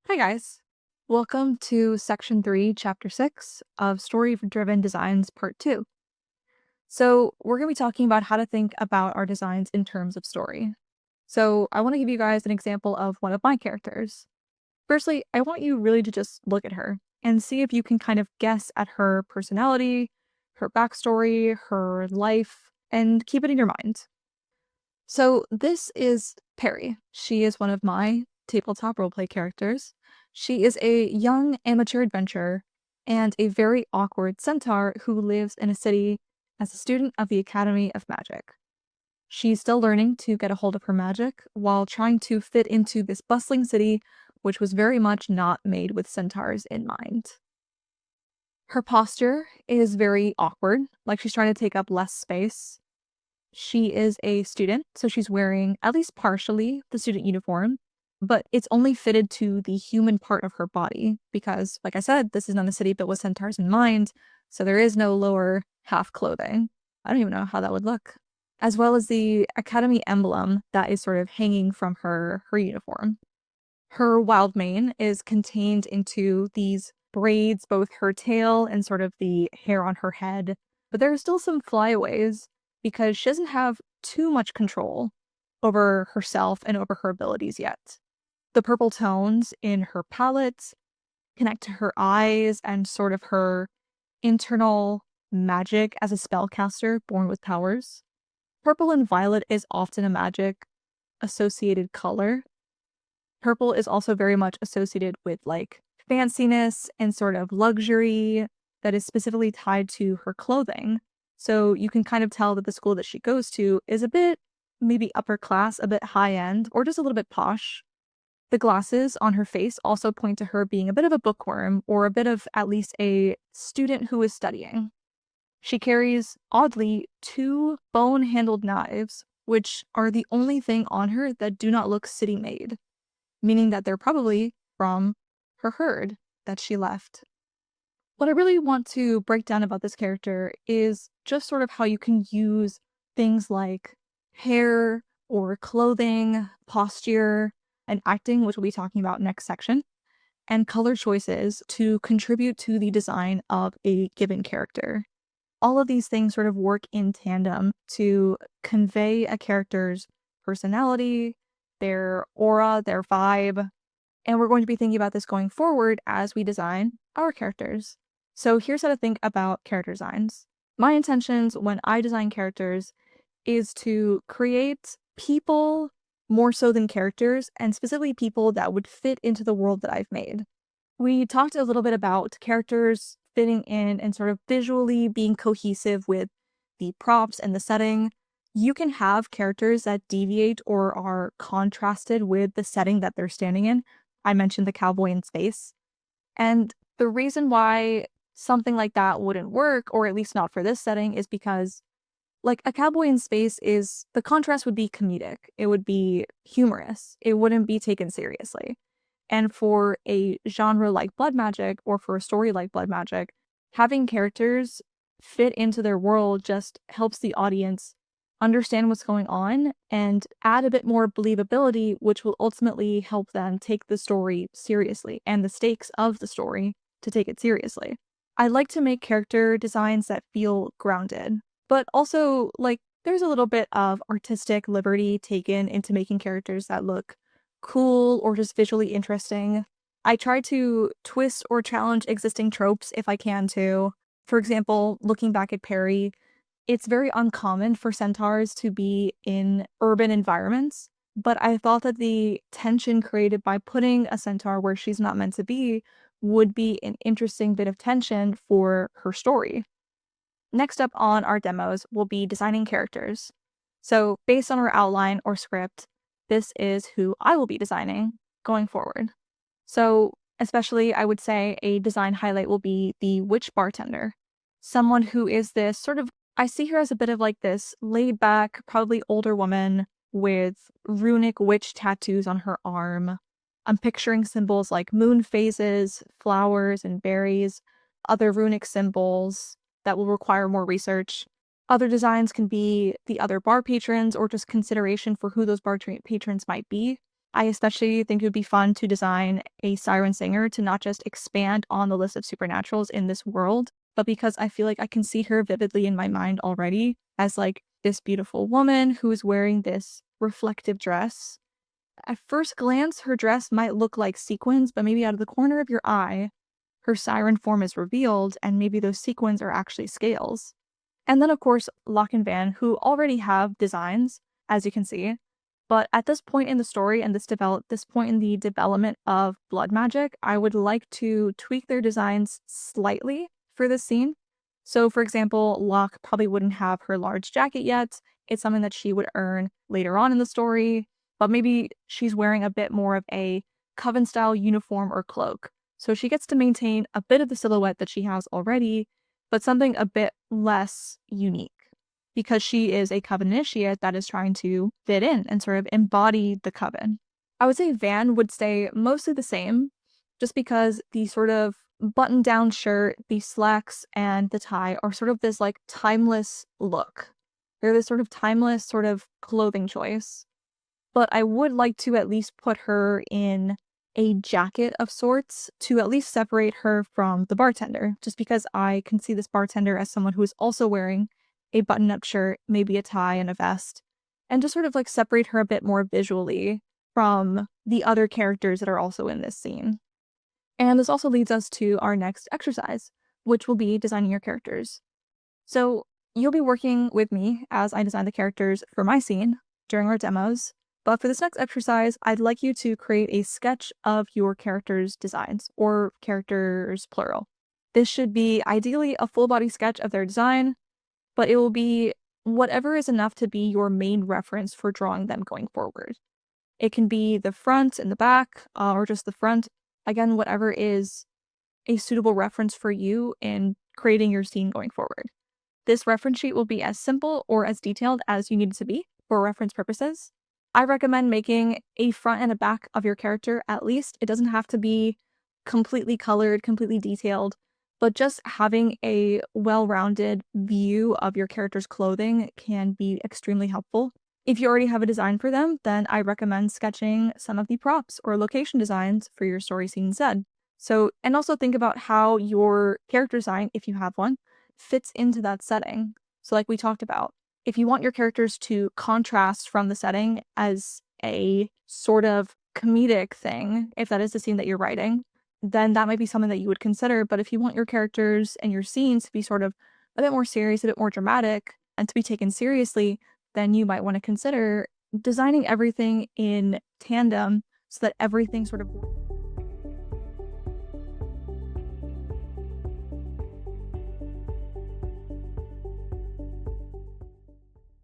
Hi, guys. Welcome to Section 3, Chapter 6 of Story Driven Designs, Part 2. So, we're going to be talking about how to think about our designs in terms of story. So, I want to give you guys an example of one of my characters. Firstly, I want you really to just look at her and see if you can kind of guess at her personality, her backstory, her life, and keep it in your mind. So, this is Perry. She is one of my tabletop roleplay characters. She is a young amateur adventurer and a very awkward centaur who lives in a city as a student of the Academy of Magic. She's still learning to get a hold of her magic while trying to fit into this bustling city, which was very much not made with centaurs in mind. Her posture is very awkward, like she's trying to take up less space. She is a student, so she's wearing, at least partially, the student uniform, but it's only fitted to the human part of her body because, like I said, this is not a city built with centaurs in mind, so there is no lower half clothing. I don't even know how that would look. As well as the Academy emblem that is sort of hanging from her uniform. Her wild mane is contained into these braids, both her tail and sort of the hair on her head, but there are still some flyaways because she doesn't have too much control over herself and over her abilities yet. The purple tones in her palette connect to her eyes and sort of her internal magic as a spellcaster born with powers. Purple and violet is often a magic associated color. Purple is also very much associated with like fanciness and sort of luxury that is specifically tied to her clothing. So you can kind of tell that the school that she goes to is a bit maybe upper class, a bit high end, or just a little bit posh. The glasses on her face also point to her being a bit of a bookworm or a bit of at least a student who is studying. She carries, oddly, two bone handled knives, which are the only thing on her that do not look city made, meaning that they're probably from her herd that she left. What I really want to break down about this character is just sort of how you can use things like hair or clothing, posture, and acting, which we'll be talking about next section, and color choices to contribute to the design of a given character. All of these things sort of work in tandem to convey a character's personality, their aura, their vibe, and we're going to be thinking about this going forward as we design our characters. So here's how to think about character designs. My intentions when I design characters is to create people more so than characters, and specifically people that would fit into the world that I've made. We talked a little bit about characters fitting in and sort of visually being cohesive with the props and the setting. You can have characters that deviate or are contrasted with the setting that they're standing in. I mentioned the cowboy in space. And the reason why something like that wouldn't work, or at least not for this setting, is because like a cowboy in space is the contrast would be comedic. It would be humorous. It wouldn't be taken seriously. And for a genre like blood magic or for a story like blood magic, having characters fit into their world just helps the audience understand what's going on and add a bit more believability, which will ultimately help them take the story seriously and the stakes of the story to take it seriously. I like to make character designs that feel grounded, but also, like, there's a little bit of artistic liberty taken into making characters that look cool or just visually interesting. I try to twist or challenge existing tropes if I can too. For example, looking back at Perry, it's very uncommon for centaurs to be in urban environments, but I thought that the tension created by putting a centaur where she's not meant to be would be an interesting bit of tension for her story. Next up on our demos will be designing characters. So, based on our outline or script, this is who I will be designing going forward. So, especially, I would say a design highlight will be the witch bartender. Someone who is this sort of, I see her as a bit of like this laid back, probably older woman with runic witch tattoos on her arm. I'm picturing symbols like moon phases, flowers, and berries, other runic symbols that will require more research. Other designs can be the other bar patrons or just consideration for who those bar patrons might be. I especially think it would be fun to design a siren singer to not just expand on the list of supernaturals in this world, but because I feel like I can see her vividly in my mind already as like this beautiful woman who is wearing this reflective dress. At first glance, her dress might look like sequins, but maybe out of the corner of your eye, her siren form is revealed, and maybe those sequins are actually scales. And then, of course, Locke and Van, who already have designs, as you can see. But at this point in the story and this point in the development of blood magic, I would like to tweak their designs slightly for this scene. So, for example, Locke probably wouldn't have her large jacket yet. It's something that she would earn later on in the story, but maybe she's wearing a bit more of a coven style uniform or cloak. So she gets to maintain a bit of the silhouette that she has already, but something a bit less unique because she is a coven initiate that is trying to fit in and sort of embody the coven. I would say Van would stay mostly the same, just because the sort of button down shirt, the slacks, and the tie are sort of this like timeless look. They're this sort of timeless sort of clothing choice. But I would like to at least put her in a jacket of sorts to at least separate her from the bartender, just because I can see this bartender as someone who is also wearing a button-up shirt, maybe a tie and a vest, and just sort of like separate her a bit more visually from the other characters that are also in this scene. And this also leads us to our next exercise, which will be designing your characters. So you'll be working with me as I design the characters for my scene during our demos. But for this next exercise, I'd like you to create a sketch of your characters' designs, or characters plural. This should be ideally a full body sketch of their design, but it will be whatever is enough to be your main reference for drawing them going forward. It can be the front and the back, or just the front. Again, whatever is a suitable reference for you in creating your scene going forward. This reference sheet will be as simple or as detailed as you need it to be for reference purposes. I recommend making a front and a back of your character at least. It doesn't have to be completely colored, completely detailed, but just having a well-rounded view of your character's clothing can be extremely helpful. If you already have a design for them, then I recommend sketching some of the props or location designs for your story scene instead. So, and also think about how your character design, if you have one, fits into that setting. So like we talked about, if you want your characters to contrast from the setting as a sort of comedic thing, if that is the scene that you're writing, then that might be something that you would consider. But if you want your characters and your scenes to be sort of a bit more serious, a bit more dramatic, and to be taken seriously, then you might want to consider designing everything in tandem so that everything sort of